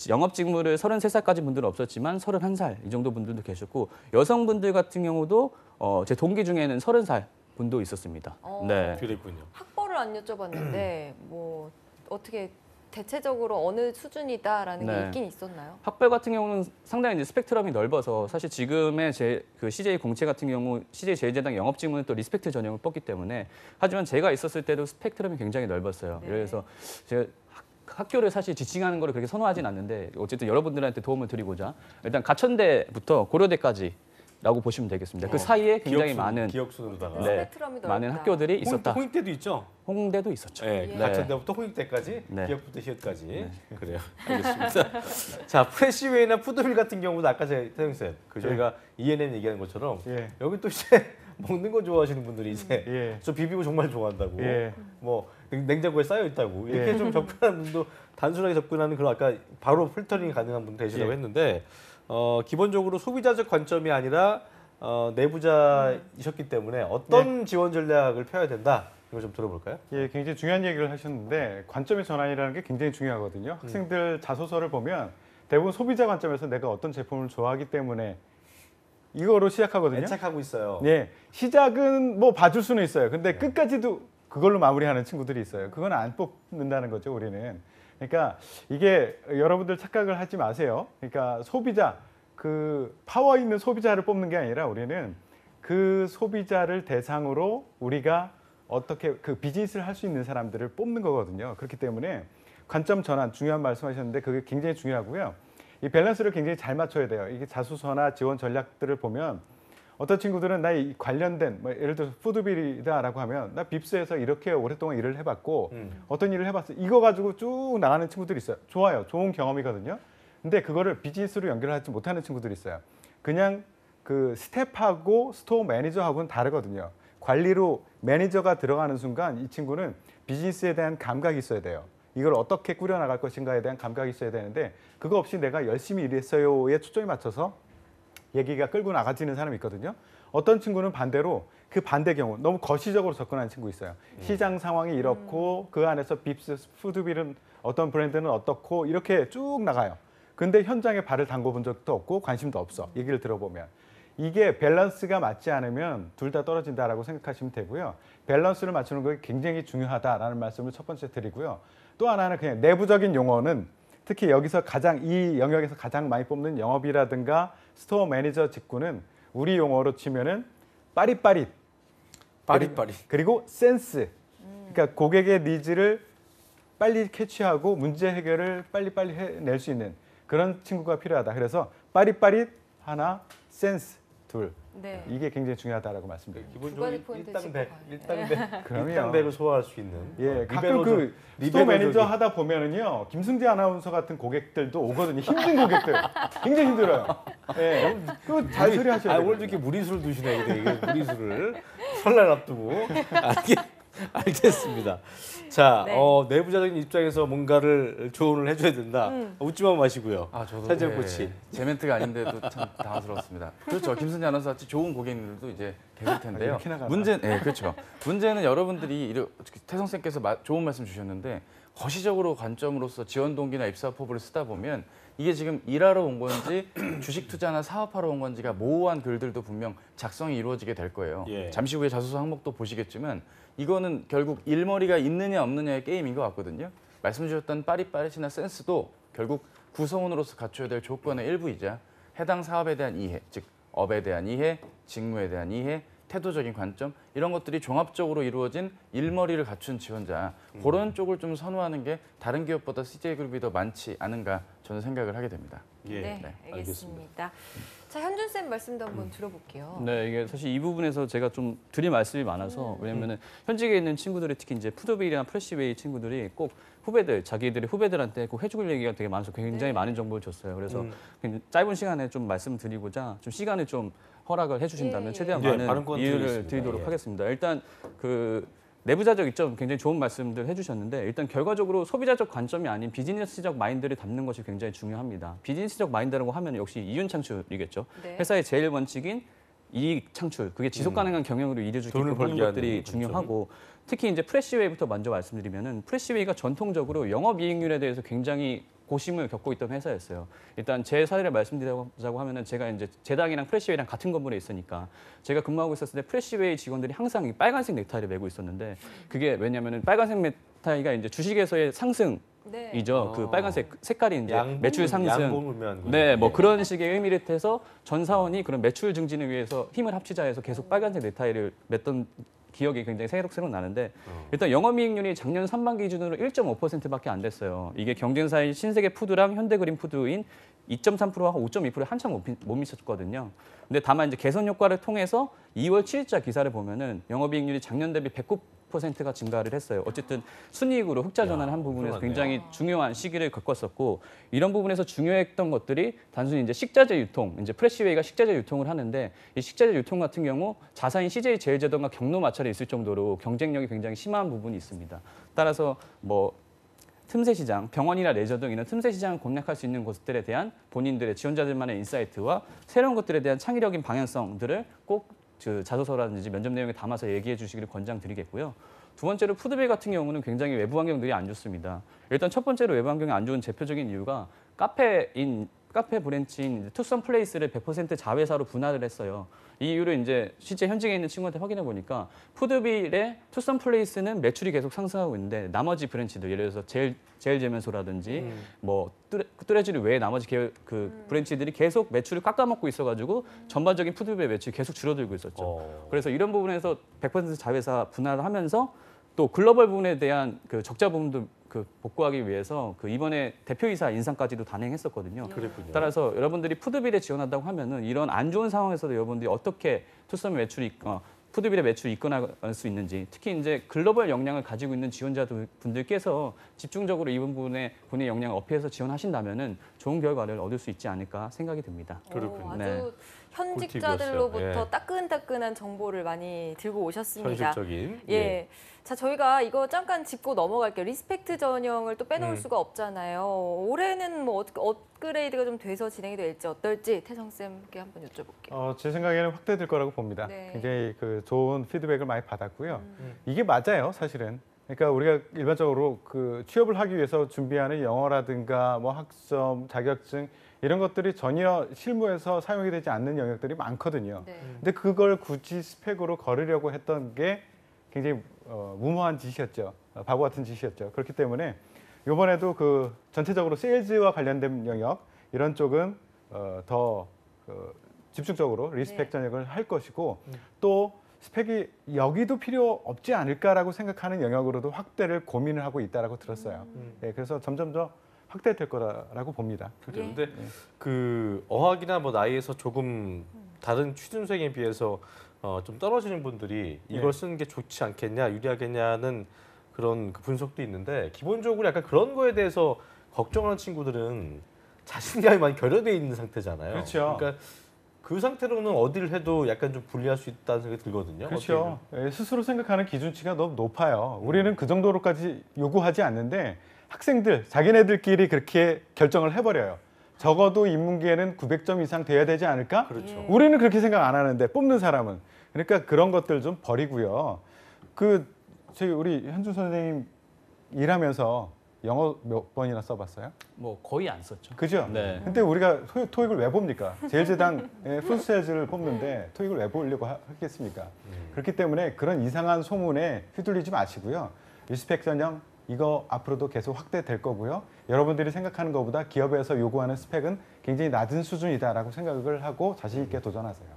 영업 직무를 33살까지 분들은 없었지만 31살 이 정도 분들도 계셨고 여성분들 같은 경우도 제 동기 중에는 30살 분도 있었습니다. 네. 그랬군요. 학벌을 안 여쭤봤는데 뭐 어떻게 대체적으로 어느 수준이다라는 게 네. 있긴 있었나요? 학별 같은 경우는 상당히 이제 스펙트럼이 넓어서 사실 지금의 그 CJ 공채 같은 경우 CJ 제일제당 영업직무는 또 리스펙트 전형을 뽑기 때문에 하지만 제가 있었을 때도 스펙트럼이 굉장히 넓었어요. 네. 그래서 제가 학교를 사실 지칭하는 걸 그렇게 선호하진 않는데 어쨌든 여러분들한테 도움을 드리고자 일단 가천대부터 고려대까지 라고 보시면 되겠습니다. 그 사이에 굉장히 많은 기억순으로다가 네, 스펙트럼이 넓다. 많은 학교들이 있었다. 홍익대도 있죠. 홍대도 있었죠. 네, 예. 가천대부터 홍익대까지, 네. 기억부터 시옷까지. 그래요. 알겠습니다. 자, 프레시웨이나 푸드빌 같은 경우도 아까 태영 쌤, 저희가 ENM 얘기하는 것처럼 예. 여기 또 이제 먹는 거 좋아하시는 분들이 이제 예. 저 비비고 정말 좋아한다고, 예. 뭐 냉장고에 쌓여 있다고 이렇게 예. 좀 접근하는 분도 단순하게 접근하는 그런 아까 바로 필터링이 가능한 분 계시다고 예. 했는데 기본적으로 소비자적 관점이 아니라 내부자이셨기 때문에 어떤 지원 전략을 펴야 된다 이걸 좀 들어볼까요? 예, 굉장히 중요한 얘기를 하셨는데 관점의 전환이라는 게 굉장히 중요하거든요. 학생들 자소서를 보면 대부분 소비자 관점에서 내가 어떤 제품을 좋아하기 때문에 이거로 시작하거든요. 애착하고 있어요. 네, 시작은 뭐 봐줄 수는 있어요. 근데 끝까지도 그걸로 마무리하는 친구들이 있어요. 그건 안 뽑는다는 거죠, 우리는. 그러니까 이게 여러분들 착각을 하지 마세요. 그러니까 소비자, 그 파워 있는 소비자를 뽑는 게 아니라 우리는 그 소비자를 대상으로 우리가 어떻게 그 비즈니스를 할 수 있는 사람들을 뽑는 거거든요. 그렇기 때문에 관점 전환 중요한 말씀하셨는데 그게 굉장히 중요하고요. 이 밸런스를 굉장히 잘 맞춰야 돼요. 이게 자소서나 지원 전략들을 보면 어떤 친구들은 나 이 관련된 뭐 예를 들어서 푸드빌이다라고 하면 나 빕스에서 이렇게 오랫동안 일을 해봤고 어떤 일을 해봤어 이거 가지고 쭉 나가는 친구들이 있어요. 좋아요, 좋은 경험이거든요. 근데 그거를 비즈니스로 연결하지 못하는 친구들이 있어요. 그냥 그 스텝하고 스토어 매니저하고는 다르거든요. 관리로 매니저가 들어가는 순간 이 친구는 비즈니스에 대한 감각이 있어야 돼요. 이걸 어떻게 꾸려나갈 것인가에 대한 감각이 있어야 되는데 그거 없이 내가 열심히 일했어요에 초점이 맞춰서 얘기가 끌고 나가지는 사람이 있거든요. 어떤 친구는 반대로 그 반대 경우 너무 거시적으로 접근하는 친구 있어요. 시장 상황이 이렇고 그 안에서 빕스, 푸드빌은 어떤 브랜드는 어떻고 이렇게 쭉 나가요. 근데 현장에 발을 담궈본 적도 없고 관심도 없어. 얘기를 들어보면. 이게 밸런스가 맞지 않으면 둘 다 떨어진다라고 생각하시면 되고요. 밸런스를 맞추는 게 굉장히 중요하다라는 말씀을 첫 번째 드리고요. 또 하나는 그냥 내부적인 용어는 특히 여기서 가장 이 영역에서 가장 많이 뽑는 영업이라든가 스토어 매니저 직군은 우리 용어로 치면은 빠릿빠릿, 빠릿빠릿. 그리고 센스. 그러니까 고객의 니즈를 빨리 캐치하고 문제 해결을 빨리빨리 해낼 수 있는 그런 친구가 필요하다. 그래서 빠릿빠릿 하나, 센스 둘. 네. 이게 굉장히 중요하다라고 말씀드립니다. 기본적으로 두 가지 포인트 일당 짚고 100, 일당 100, 그럼요. 일당 100을 소화할 수 있는. 예, 가끔 리베로 그 리베로 스토어 매니저 저기. 하다 보면은요 김승재 아나운서 같은 고객들도 오거든요. 힘든 고객들, 굉장히 힘들어요. 예, 그거 잘 처리하셔야 돼요. 오늘도 이렇게 무리수를 두시네. 이게 무리수를 설날 앞두고. 알겠습니다. 자, 네. 내부자적인 입장에서 뭔가를 조언을 해줘야 된다. 웃지만 마시고요. 저도 차지영 코치. 제 멘트가 아닌데도 참 당황스러웠습니다. 그렇죠. 김승재 아나운서 같이 좋은 고객님들도 이제 계실 텐데요. 이렇게 나가나? 그렇죠. 문제는 여러분들이 태성 쌤께서 좋은 말씀 주셨는데 거시적으로 관점으로서 지원 동기나 입사 포부를 쓰다 보면 이게 지금 일하러 온 건지 주식 투자나 사업하러 온 건지가 모호한 글들도 분명 작성이 이루어지게 될 거예요. 예. 잠시 후에 자소서 항목도 보시겠지만 이거는 결국 일머리가 있느냐 없느냐의 게임인 것 같거든요. 말씀 주셨던 빠릿빠릿이나 센스도 결국 구성원으로서 갖춰야 될 조건의 일부이자 해당 사업에 대한 이해, 즉 업에 대한 이해, 직무에 대한 이해, 태도적인 관점 이런 것들이 종합적으로 이루어진 일머리를 갖춘 지원자 그런 쪽을 좀 선호하는 게 다른 기업보다 CJ그룹이 더 많지 않은가 저는 생각을 하게 됩니다. 예, 네, 알겠습니다. 자, 현준 쌤 말씀도 한번 들어볼게요. 네, 이게 사실 이 부분에서 제가 좀 드릴 말씀이 많아서 왜냐면은 현직에 있는 친구들이 특히 이제 푸드빌이나 프레시웨이 친구들이 꼭 후배들, 자기들의 후배들한테 꼭 해줄 얘기가 되게 많아서 굉장히 네. 많은 정보를 줬어요. 그래서 그냥 짧은 시간에 좀 말씀드리고자 좀 시간을 좀 허락을 해주신다면 예, 최대한 예. 많은 발언권 이유를 드리겠습니다. 드리도록 예. 하겠습니다. 일단 그 내부자적 입장 굉장히 좋은 말씀들 해주셨는데 일단 결과적으로 소비자적 관점이 아닌 비즈니스적 마인드를 담는 것이 굉장히 중요합니다. 비즈니스적 마인드라고 하면 역시 이윤 창출이겠죠. 네. 회사의 제일 원칙인 이익 창출, 그게 지속 가능한 경영으로 이루어지게끔 돈을 하는 벌게 것들이 하는 중요하고 특히 이제 프레시웨이부터 먼저 말씀드리면은 프레시웨이가 전통적으로 영업이익률에 대해서 굉장히 고심을 겪고 있던 회사였어요. 일단 제 사례를 말씀드리자고 하면은 제가 이제 제당이랑 프레시웨이랑 같은 건물에 있으니까 제가 근무하고 있었을 때 프레시웨이 직원들이 항상 이 빨간색 넥타이를 메고 있었는데 그게 왜냐면은 빨간색 넥타이가 이제 주식에서의 상승 네. 그 빨간색 색깔이 이제 양봉, 매출 상승. 양봉을 의미하는 거죠. 네, 뭐 그런 식의 의미를 해서 전 사원이 그런 매출 증진을 위해서 힘을 합치자 해서 계속 빨간색 넥타이를 맸던 기억이 굉장히 새록새록 나는데 일단 영업이익률이 작년 3분기 기준으로 1.5%밖에 안 됐어요. 이게 경쟁사인 신세계 푸드랑 현대그린 푸드인 2.3%하고 5.2%에 한참 못 미쳤거든요. 근데 다만 이제 개선 효과를 통해서 2월 7일자 기사를 보면은 영업이익률이 작년 대비 109%가 증가를 했어요. 어쨌든 순이익으로 흑자 전환한 부분에서 엄청나네요. 굉장히 중요한 시기를 겪었었고 이런 부분에서 중요했던 것들이 단순히 이제 식자재 유통, 이제 프레시웨이가 식자재 유통을 하는데 이 식자재 유통 같은 경우 자사인 CJ 제일제당과 경로 마찰이 있을 정도로 경쟁력이 굉장히 심한 부분이 있습니다. 따라서 뭐 틈새 시장, 병원이나 레저 등 이런 틈새 시장을 공략할 수 있는 곳들에 대한 본인들의 지원자들만의 인사이트와 새로운 것들에 대한 창의적인 방향성들을 꼭 자소서라든지 면접 내용에 담아서 얘기해 주시기를 권장드리겠고요. 두 번째로 푸드빌 같은 경우는 굉장히 외부 환경들이 안 좋습니다. 일단 첫 번째로 외부 환경이 안 좋은 대표적인 이유가 카페 브랜치인 투썸플레이스를 100% 자회사로 분할을 했어요. 이 이유를 이제 실제 현직에 있는 친구한테 확인해 보니까 푸드빌의 투썸플레이스는 매출이 계속 상승하고 있는데 나머지 브랜치들 예를 들어서 제일제면소라든지 뭐 뚜레쥬리 외에 나머지 브랜치들이 계속 매출을 깎아먹고 있어가지고 전반적인 푸드빌의 매출이 계속 줄어들고 있었죠. 그래서 이런 부분에서 100% 자회사 분할을 하면서 또 글로벌 부분에 대한 그 적자 부분도 복구하기 위해서 이번에 대표이사 인상까지도 단행했었거든요. 그랬군요. 따라서 여러분들이 푸드빌에 지원한다고 하면은 이런 안 좋은 상황에서도 여러분들이 어떻게 투썸의 매출이 푸드빌의 매출이 이끌어갈 수 있는지 특히 이제 글로벌 역량을 가지고 있는 지원자분들께서 집중적으로 이 부분에 본인의 역량을 어필해서 지원하신다면은 좋은 결과를 얻을 수 있지 않을까 생각이 듭니다. 그렇군요. 아주 네. 현직자들로부터 꿀팁이었어요. 예. 따끈따끈한 정보를 많이 들고 오셨습니다. 현실적인. 예. 자, 저희가 이거 잠깐 짚고 넘어갈게요. 리스펙트 전형을 또 빼놓을 수가 없잖아요. 올해는 뭐 업그레이드가 좀 돼서 진행이 될지 어떨지 태성쌤께 한번 여쭤볼게요. 제 생각에는 확대될 거라고 봅니다. 네. 굉장히 좋은 피드백을 많이 받았고요. 이게 맞아요, 사실은. 그러니까 우리가 일반적으로 취업을 하기 위해서 준비하는 영어라든가 뭐 학점, 자격증 이런 것들이 전혀 실무에서 사용이 되지 않는 영역들이 많거든요. 네. 근데 그걸 굳이 스펙으로 걸으려고 했던 게 굉장히 무모한 짓이었죠. 바보 같은 짓이었죠. 그렇기 때문에 이번에도 전체적으로 세일즈와 관련된 영역 이런 쪽은 더 집중적으로 리스펙 전역을 할 것이고 또 스펙이 여기도 필요 없지 않을까라고 생각하는 영역으로도 확대를 고민을 하고 있다라고 들었어요. 예, 그래서 점점 더 확대될 거라고 봅니다. 그래요. 근데 어학이나 뭐 나이에서 조금 다른 취준생에 비해서 좀 떨어지는 분들이 이걸 쓰는 게 좋지 않겠냐, 유리하겠냐는 그런 분석도 있는데 기본적으로 약간 그런 거에 대해서 걱정하는 친구들은 자신감이 많이 결여돼 있는 상태잖아요. 그렇죠. 그러니까 그 상태로는 어디를 해도 약간 좀 불리할 수 있다는 생각이 들거든요. 그렇죠. 예, 스스로 생각하는 기준치가 너무 높아요. 우리는 그 정도로까지 요구하지 않는데 학생들, 자기네들끼리 그렇게 결정을 해버려요. 적어도 인문계에는 900점 이상 돼야 되지 않을까? 그렇죠. 우리는 그렇게 생각 안 하는데 뽑는 사람은. 그러니까 그런 것들 좀 버리고요. 우리 현준 선생님 일하면서 영어 몇 번이나 써봤어요? 뭐 거의 안 썼죠. 그죠? 네. 근데 우리가 토익을 왜 봅니까? 제일제당 풀세일즈를 뽑는데 토익을 왜 보려고 하겠습니까? 그렇기 때문에 그런 이상한 소문에 휘둘리지 마시고요. 리스펙 전형 이거 앞으로도 계속 확대될 거고요. 여러분들이 생각하는 것보다 기업에서 요구하는 스펙은 굉장히 낮은 수준이다라고 생각을 하고 자신 있게 도전하세요.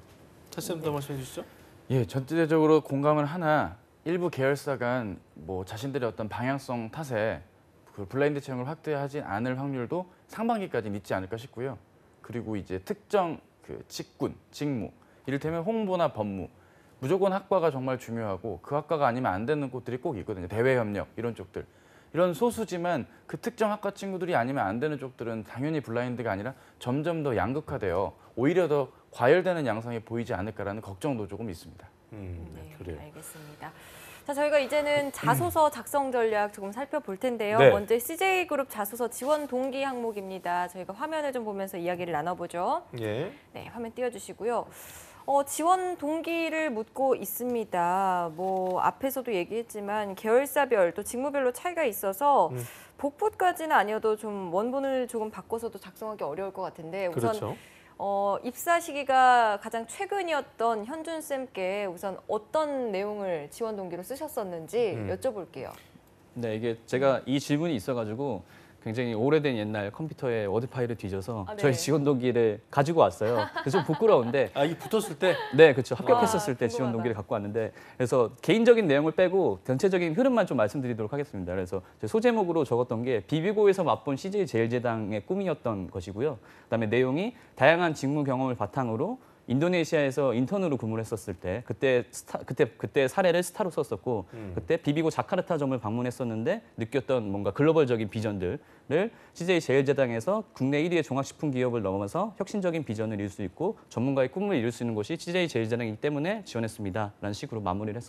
차쌤도 말씀해 주시죠. 예, 전체적으로 공감을 하나 일부 계열사 간 뭐 자신들의 어떤 방향성 탓에 블라인드 채용을 확대하지 않을 확률도 상반기까지는 있지 않을까 싶고요. 그리고 이제 특정 직군, 직무, 이를테면 홍보나 법무, 무조건 학과가 정말 중요하고 그 학과가 아니면 안 되는 곳들이 꼭 있거든요. 대외 협력 이런 쪽들. 이런 소수지만 그 특정 학과 친구들이 아니면 안 되는 쪽들은 당연히 블라인드가 아니라 점점 더 양극화되어 오히려 더 과열되는 양상이 보이지 않을까라는 걱정도 조금 있습니다. 네, 그래요. 알겠습니다. 자, 저희가 이제는 자소서 작성 전략 조금 살펴볼 텐데요. 네. 먼저 CJ그룹 자소서 지원 동기 항목입니다. 저희가 화면을 좀 보면서 이야기를 나눠보죠. 예. 네, 화면 띄워주시고요. 지원 동기를 묻고 있습니다. 뭐 앞에서도 얘기했지만 계열사별 또 직무별로 차이가 있어서 복붙까지는 아니어도 좀 원본을 조금 바꿔서도 작성하기 어려울 것 같은데 우선 그렇죠. 입사 시기가 가장 최근이었던 현준 쌤께 우선 어떤 내용을 지원 동기로 쓰셨었는지 여쭤볼게요. 네, 이게 제가 이 질문이 있어가지고 굉장히 오래된 옛날 컴퓨터에 워드 파일을 뒤져서 아, 네. 저희 지원 동기를 가지고 왔어요. 그래서 좀 부끄러운데 이게 붙었을 때 네, 그렇죠. 합격했었을 때 지원 궁금하다. 동기를 갖고 왔는데 그래서 개인적인 내용을 빼고 전체적인 흐름만 좀 말씀드리도록 하겠습니다. 그래서 제 소제목으로 적었던 게 비비고에서 맛본 CJ 제일제당의 꿈이었던 것이고요. 그다음에 내용이 다양한 직무 경험을 바탕으로 인도네시아에서 인턴으로 근무를 했었을 때 그때 사례를 스타로 썼었고 그때 비비고 자카르타점을 방문했었는데 느꼈던 뭔가 글로벌적인 비전들을 CJ 제일제당에서 국내 1위의 종합식품 기업을 넘어서 혁신적인 비전을 이룰 수 있고 전문가의 꿈을 이룰 수 있는 곳이 CJ 제일제당이기 때문에 지원했습니다라는 식으로 마무리를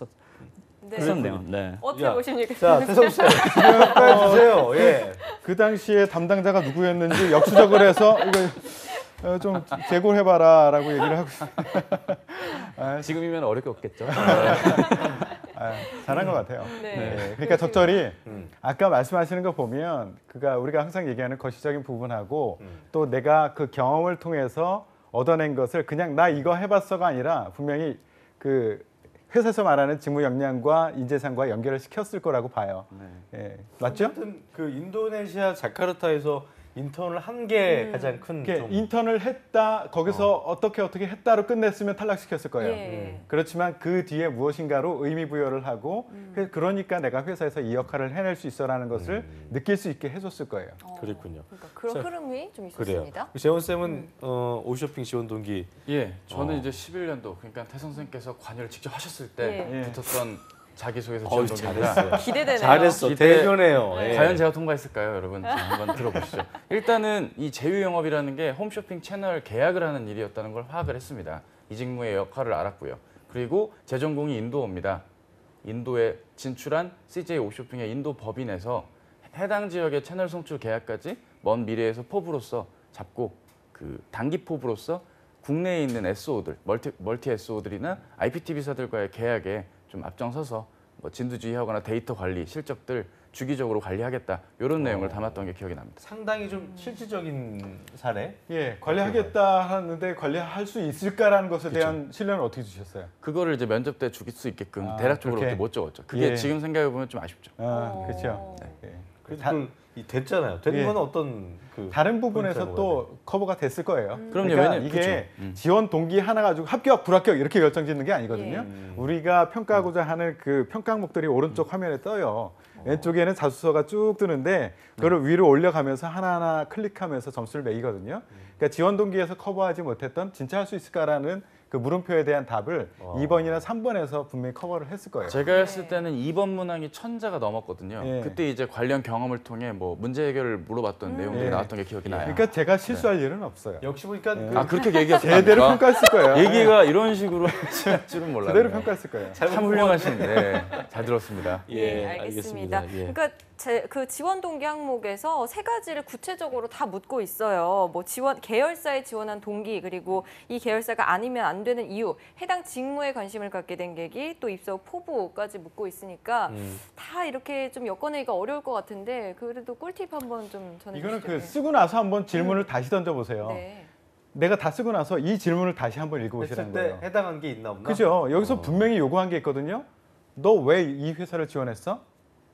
네. 했었네요. 네. 어떻게 야, 보십니까? 자, 태성 씨 평가해 주세요. 예. 그 당시에 담당자가 누구였는지 역수적을 해서 이거 좀 재고해봐라라고 얘기를 하고 지금이면 어려울 게 없겠죠. 잘한 것 같아요. 네. 그러니까 적절히 아까 말씀하시는 거 보면 우리가 항상 얘기하는 거시적인 부분하고 또 내가 그 경험을 통해서 얻어낸 것을 그냥 나 이거 해봤어가 아니라 분명히 그 회사에서 말하는 직무 역량과 인재상과 연결을 시켰을 거라고 봐요. 예, 맞죠? 어쨌든 그 인도네시아 자카르타에서 인턴을 한 게 가장 큰 이렇게 좀 인턴을 했다 거기서 어떻게 했다로 끝냈으면 탈락시켰을 거예요. 예. 그렇지만 그 뒤에 무엇인가로 의미 부여를 하고 그러니까 내가 회사에서 이 역할을 해낼 수 있어라는 것을 느낄 수 있게 해줬을 거예요. 그랬군요. 그러니까 그런 자, 흐름이 좀 그래요. 있었습니다. 재원 쌤은 오쇼핑 지원 동기 예, 저는 이제 11년도 그러니까 태성 선생님께서 관여를 직접 하셨을 때 예. 붙었던 자기소개서 어우, 지원동기입니다. 잘했어요. 기대되네요. 잘했어. 기대- 대견해요. 네. 예. 과연 제가 통과했을까요, 여러분? 자, 한번 들어보시죠. 일단은 이 제휴 영업이라는 게 홈쇼핑 채널 계약을 하는 일이었다는 걸 파악을 했습니다. 이 직무의 역할을 알았고요. 그리고 제 전공이 인도어입니다. 인도에 진출한 CJ 옵쇼핑의 인도 법인에서 해당 지역의 채널 송출 계약까지 먼 미래에서 포부로서 잡고 그 단기 포부로서 국내에 있는 SO들, 멀티 SO들이나 IPTV사들과의 계약에 좀 앞장서서 뭐 진두지휘하거나 데이터 관리, 실적들 주기적으로 관리하겠다 이런 내용을 담았던 게 기억이 납니다. 상당히 좀 실질적인 사례. 예, 관리하겠다 하는데 관리할 수 있을까라는 것에 대한 신뢰는 어떻게 주셨어요? 그거를 이제 면접 때 주길 수 있게끔 대략적으로 그렇게? 그렇게 못 적었죠. 그게 예. 지금 생각해 보면 좀 아쉽죠. 그렇죠. 예. 그래도 됐잖아요. 된 예. 건 어떤 그 다른 부분에서 포인트라고 또 커버가 됐을 거예요. 그럼요, 그러니까 왜냐면- 이게 그렇죠. 지원 동기 하나 가지고 합격, 불합격 이렇게 결정짓는 게 아니거든요. 우리가 평가하고자 하는 그 평가 항목들이 오른쪽 화면에 떠요. 왼쪽에는 자소서가 쭉 뜨는데 그거를 위로 올려가면서 하나하나 클릭하면서 점수를 매기거든요. 그러니까 지원 동기에서 커버하지 못했던 진짜 할 수 있을까라는 그 물음표에 대한 답을 2번이나 3번에서 분명히 커버를 했을 거예요. 제가 했을 때는 2번 문항이 1000자가 넘었거든요. 예. 그때 이제 관련 경험을 통해 뭐 문제 해결을 물어봤던 내용들이 예. 나왔던 게 기억이 나요. 그러니까 제가 실수할 일은 없어요. 역시 보니까 그 아 그렇게 얘기하셨습니까? 제대로 평가했을 거예요. 얘기가 이런 식으로 할 줄은 몰랐네요. 제대로 평가했을 거예요. 참 훌륭하신데 잘 들었습니다. 예, 알겠습니다. 예. 그러니까 그 지원 동기 항목에서 세 가지를 구체적으로 다 묻고 있어요. 뭐 계열사에 지원한 동기, 그리고 이 계열사가 아니면 안 되는 이유, 해당 직무에 관심을 갖게 된 계기, 또 입사 후 포부까지 묻고 있으니까 다 이렇게 좀 엮어내기가 어려울 것 같은데 그래도 꿀팁 한번 좀 전해주시죠. 이거는 그 쓰고 나서 한번 질문을 다시 던져보세요. 네. 내가 다 쓰고 나서 이 질문을 다시 한번 했을 읽어보시라는 때 거예요. 해당한 게 있나 없나? 그죠? 여기서 분명히 요구한 게 있거든요. 너 왜 이 회사를 지원했어?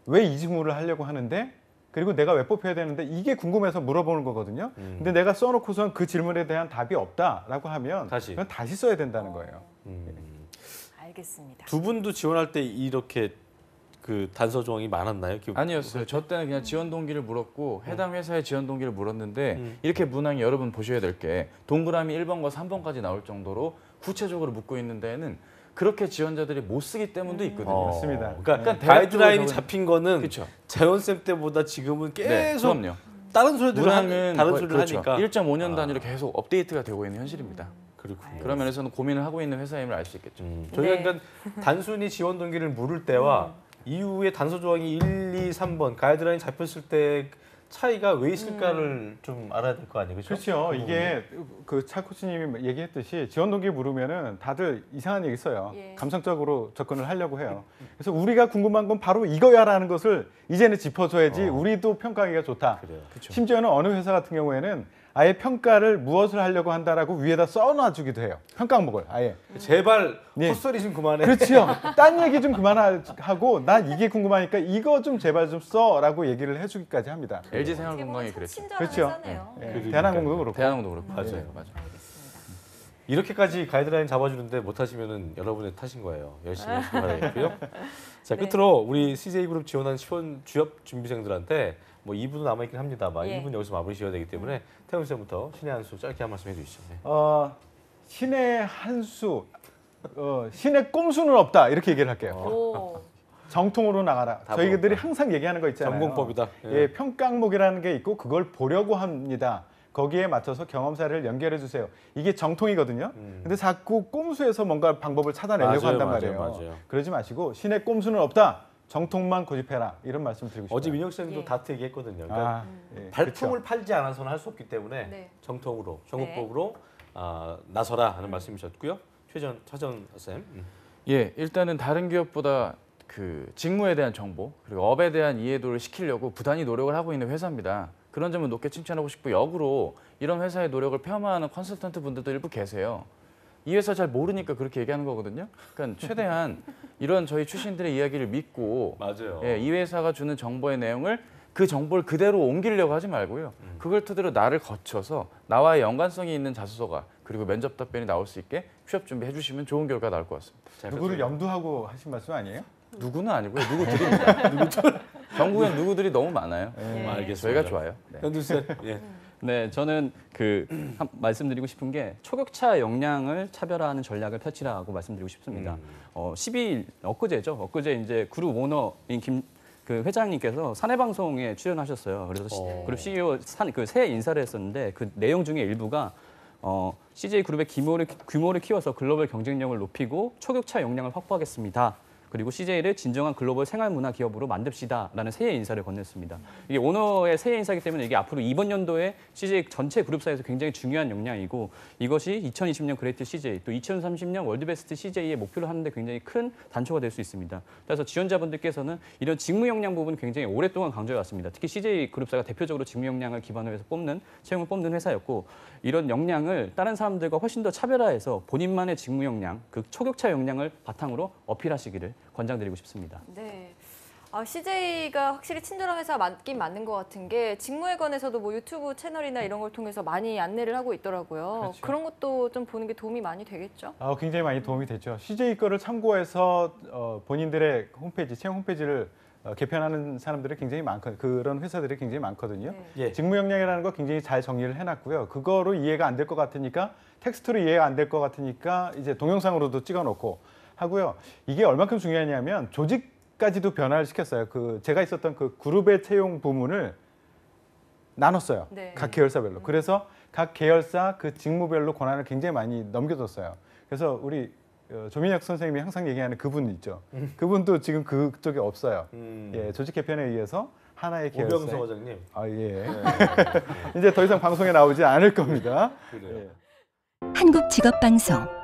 왜 이 직무를 하려고 하는데? 그리고 내가 왜 뽑혀야 되는데? 이게 궁금해서 물어보는 거거든요. 근데 내가 써놓고선 그 질문에 대한 답이 없다라고 하면 그건 다시 써야 된다는 거예요. 알겠습니다. 두 분도 지원할 때 이렇게 그 단서 조항이 많았나요? 아니었어요. 저 때는 그냥 지원 동기를 물었고 해당 회사의 지원 동기를 물었는데 이렇게 문항이 여러분 보셔야 될 게 동그라미 1번과 3번까지 나올 정도로 구체적으로 묻고 있는 데에는 그렇게 지원자들이 못 쓰기 때문도 있거든요. 맞습니다. 그러니까 네. 가이드라인이 대략적으로 잡힌 거는 그렇죠. 재원쌤 때보다 지금은 네, 계속 그럼요. 다른 소리들을 문항은 다른 거의- 소리를 그렇죠. 하니까 1.5년 단위로 계속 업데이트가 되고 있는 현실입니다. 그렇군요. 그런 면에서는 고민을 하고 있는 회사임을 알 수 있겠죠. 저희가 네. 그러니까 단순히 지원 동기를 물을 때와 이후에 단서 조항이 1, 2, 3번 가이드라인 잡혔을 때 차이가 왜 있을까를 좀 알아야 될 거 아니에요, 그렇죠? 그렇죠. 이게 그 차코치님이 얘기했듯이 지원 동기 물으면은 다들 이상한 얘기 써요. 예. 감성적으로 접근을 하려고 해요. 그래서 우리가 궁금한 건 바로 이거야라는 것을 이제는 짚어줘야지 우리도 평가하기가 좋다. 그래요. 심지어는 어느 회사 같은 경우에는 아예 평가를 무엇을 하려고 한다라고 위에다 써놔주기도 해요. 평가 항목을 아예. 제발 네. 헛소리 좀 그만해. 그렇죠. 딴 얘기 좀 그만하고 난 이게 궁금하니까 이거 좀 제발 좀 써라고 얘기를 해주기까지 합니다. LG 생활건강이 그랬죠. 친절한 그렇죠. 회사네요. 예, 네. 대한항공도 그렇고. 대한항공도 그렇고. 맞아요. 맞아요. 알겠습니다. 이렇게까지 가이드라인 잡아주는데 못하시면은 여러분의 탓인 거예요. 열심히 하시기 바라겠고요. 자, 네. 끝으로 우리 CJ그룹 지원한 취업 준비생들한테 뭐 2부도 남아있긴 합니다만 예. 1부는 여기서 마무리 지어야 되기 때문에 태훈 쌤부터 신의 한 수 짧게 한 말씀 해주시죠. 네. 신의 한 수, 신의 꼼수는 없다 이렇게 얘기를 할게요. 오. 정통으로 나가라. 다 저희들이 부럽다. 항상 얘기하는 거 있잖아요. 전공법이다. 예, 평가 항목이라는 게 있고 그걸 보려고 합니다. 거기에 맞춰서 경험사를 연결해 주세요. 이게 정통이거든요. 근데 자꾸 꼼수에서 뭔가 방법을 찾아내려고 맞아요, 한단 맞아요, 말이에요. 맞아요. 그러지 마시고 신의 꼼수는 없다. 정통만 고집해라. 이런 말씀 드리고 싶어요. 어제 민혁 쌤도 예. 다트 얘기했거든요. 그러니까 예, 발품을 그렇죠. 팔지 않아서는 할 수 없기 때문에 네. 정통으로 전공법으로 나서라 하는 말씀이셨고요. 차전 쌤. 예, 일단은 다른 기업보다 그 직무에 대한 정보 그리고 업에 대한 이해도를 시키려고 부단히 노력을 하고 있는 회사입니다. 그런 점은 높게 칭찬하고 싶고 역으로 이런 회사의 노력을 폄하하는 컨설턴트 분들도 일부 계세요. 이 회사 잘 모르니까 그렇게 얘기하는 거거든요. 그러니까 최대한 이런 저희 출신들의 이야기를 믿고 맞아요. 예, 이 회사가 주는 정보의 내용을 그 정보를 그대로 옮기려고 하지 말고요. 그걸 토대로 나를 거쳐서 나와의 연관성이 있는 자소서가 그리고 면접 답변이 나올 수 있게 취업 준비해 주시면 좋은 결과 나올 것 같습니다. 누구를 염두하고 하신 말씀 아니에요? 누구는 아니고요. 누구들입니다. 누구들. 전국엔 누구들이 너무 많아요. 예. 알겠습니다. 저희가 좋아요. 네. 현두 쌤. 예. 네, 저는 말씀드리고 싶은 게 초격차 역량을 차별화하는 전략을 펼치라고 말씀드리고 싶습니다. 12일 엊그제죠. 엊그제 이제 그룹 오너인 그 회장님께서 사내 방송에 출연하셨어요. 그래서 그룹 CEO 새 인사를 했었는데 그 내용 중에 일부가 CJ 그룹의 규모를 키워서 글로벌 경쟁력을 높이고 초격차 역량을 확보하겠습니다. 그리고 CJ를 진정한 글로벌 생활문화 기업으로 만듭시다라는 새해 인사를 건넸습니다. 이게 오너의 새해 인사이기 때문에 이게 앞으로 이번 연도에 CJ 전체 그룹사에서 굉장히 중요한 역량이고 이것이 2020년 그레이트 CJ 또 2030년 월드베스트 CJ의 목표를 하는데 굉장히 큰 단초가 될 수 있습니다. 그래서 지원자분들께서는 이런 직무 역량 부분 굉장히 오랫동안 강조해 왔습니다. 특히 CJ 그룹사가 대표적으로 직무 역량을 기반으로 해서 채용을 뽑는 회사였고 이런 역량을 다른 사람들과 훨씬 더 차별화해서 본인만의 직무 역량, 그 초격차 역량을 바탕으로 어필하시기를 권장드리고 싶습니다. 네. CJ가 확실히 친절한 회사 맞긴 맞는 것 같은 게 직무에 관해서도 뭐 유튜브 채널이나 이런 걸 통해서 많이 안내를 하고 있더라고요. 그렇죠. 그런 것도 좀 보는 게 도움이 많이 되겠죠? 굉장히 많이 도움이 됐죠. CJ 거를 참고해서 본인들의 홈페이지, 채용 홈페이지를 개편하는 사람들이 굉장히 많거든요. 그런 회사들이 굉장히 많거든요. 네. 예. 직무 역량이라는 거 굉장히 잘 정리를 해놨고요. 그거로 이해가 안 될 것 같으니까 텍스트로 이해가 안 될 것 같으니까 이제 동영상으로도 찍어놓고 하고요. 이게 얼마큼 중요하냐면 조직까지도 변화를 시켰어요. 제가 있었던 그 그룹의 채용 부문을 나눴어요. 네. 각 계열사별로. 그래서 각 계열사 그 직무별로 권한을 굉장히 많이 넘겨줬어요. 그래서 우리 조민혁 선생님이 항상 얘기하는 그분 있죠. 그분도 지금 그쪽에 없어요. 예, 조직 개편에 의해서 하나의 계열사. 오병서 과장님. 예. 이제 더 이상 방송에 나오지 않을 겁니다. 그래요. 예. 한국직업방송